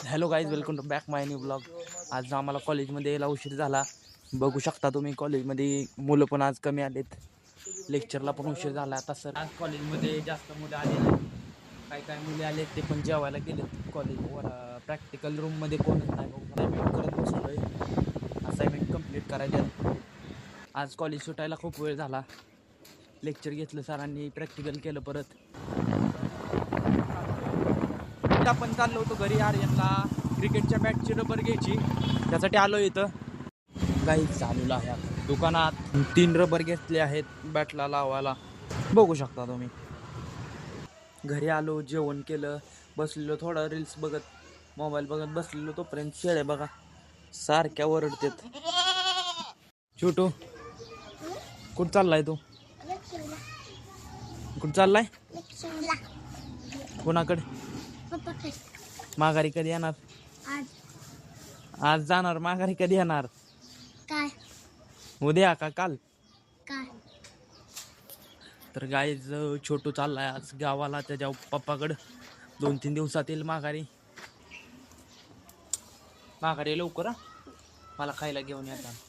Hello guys, welcome to back my new blog. आज आम्हाला कॉलेजमध्ये यायला उशीर झाला. बघू शकता तुम्ही कॉलेजमध्ये मुलं पण आज कमी आलेत. लेक्चरला पण उशीर झाला. आता सर आज कॉलेजमध्ये जास्त मुलं आले नाही. काय मुले आले ते पण जेवायला गेलेत कॉलेजवर. प्रॅक्टिकल रूममध्ये कोणच नाही. असाइनमेंट करत बसलोय. असाइनमेंट कंप्लीट करायचे. आज कॉलेज सुटायला खूप वेळ झाला. लेक्चर घेतलं सरांनी, प्रॅक्टिकल केलं परत. आपण चाललो होतो घरी आर्यनला क्रिकेटच्या बॅटची रबर घ्यायची, त्यासाठी आलो इथं. काही चालू आहे आता दुकानात 3 रबर घेतले आहेत बॅटला लावायला. बघू शकता तुम्ही. घरी आलो, जेवण केलं, बसलेलो थोडा रील्स बघत, मोबाईल बघत बसलेलो. तोपर्यंत शेळ्या बघा सारख्या ओरडतात. छोटू, कुठं चाललाय तू? कुठं चाललाय? कोणाकडे? माघारी कधी येणार? आज जाणार. माघारी कधी येणार? काय? उद्या का काल? काय? तर गाईज छोटू चाललाय आज गावाला त्याच्या पप्पाकडं. 2-3 दिवसात येईल माघारी. माघारी लवकर मला खायला घेऊन येतात.